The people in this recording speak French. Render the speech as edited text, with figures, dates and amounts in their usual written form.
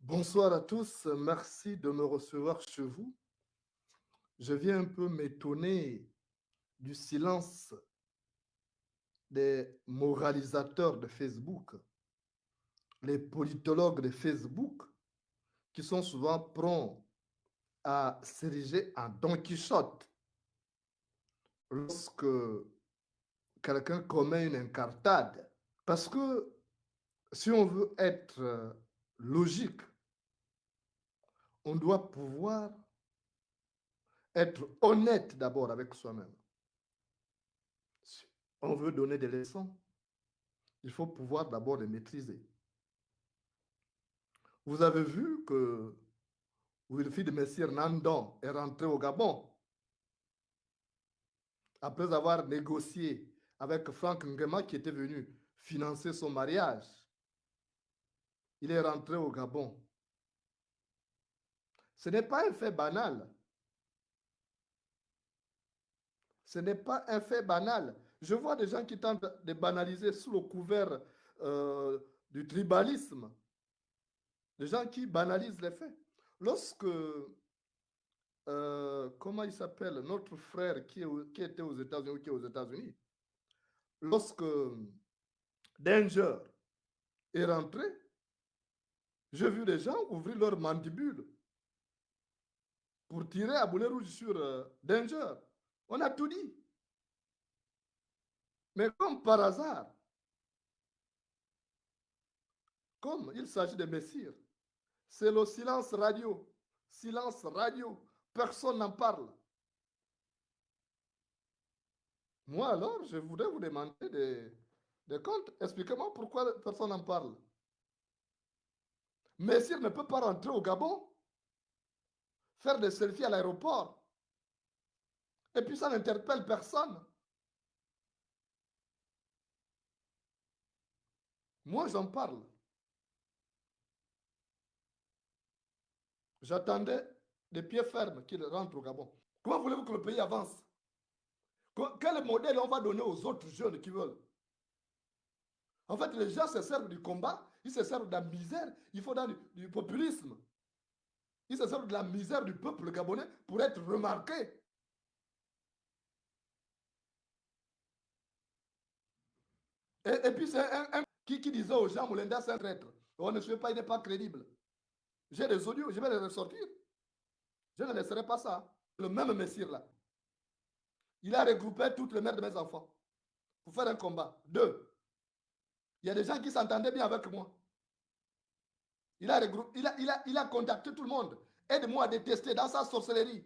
Bonsoir à tous, merci de me recevoir chez vous. Je viens un peu m'étonner du silence des moralisateurs de Facebook, les politologues de Facebook, qui sont souvent prompts à s'ériger en Don Quichotte lorsque quelqu'un commet une incartade. Parce que si on veut être logique, on doit pouvoir être honnête d'abord avec soi-même. Si on veut donner des leçons, il faut pouvoir d'abord les maîtriser. Vous avez vu que Wilfried Messire Nandon est rentré au Gabon après avoir négocié avec Franck Ngema qui était venu financer son mariage. Il est rentré au Gabon. Ce n'est pas un fait banal. Ce n'est pas un fait banal. Je vois des gens qui tentent de banaliser sous le couvert du tribalisme. Des gens qui banalisent les faits. Lorsque comment il s'appelle, notre frère qui était aux États-Unis, qui est aux États-Unis, lorsque Danger est rentré, j'ai vu des gens ouvrir leur mandibule pour tirer à boulet rouge sur Danger. On a tout dit. Mais comme par hasard, comme il s'agit de Messire, c'est le silence radio. Silence radio. Personne n'en parle. Moi alors, je voudrais vous demander des comptes. Expliquez-moi pourquoi personne n'en parle. Messire ne peut pas rentrer au Gabon, faire des selfies à l'aéroport, et puis ça n'interpelle personne. Moi, j'en parle. J'attendais des pieds fermes qu'il rentre au Gabon. Comment voulez-vous que le pays avance? Quel modèle on va donner aux autres jeunes qui veulent? En fait, les gens se servent du combat, ils se servent de la misère, il faut dans du populisme. Ils se servent de la misère du peuple gabonais pour être remarqués. Et puis c'est un qui disait aux gens, Moulenda, c'est un traître. On ne suit pas, il n'est pas crédible. J'ai des audios, je vais les ressortir. Je ne laisserai pas ça. Le même messire là. Il a regroupé toutes les mères de mes enfants pour faire un combat. Deux. Il y a des gens qui s'entendaient bien avec moi. Il a contacté tout le monde. Aide-moi à détester dans sa sorcellerie.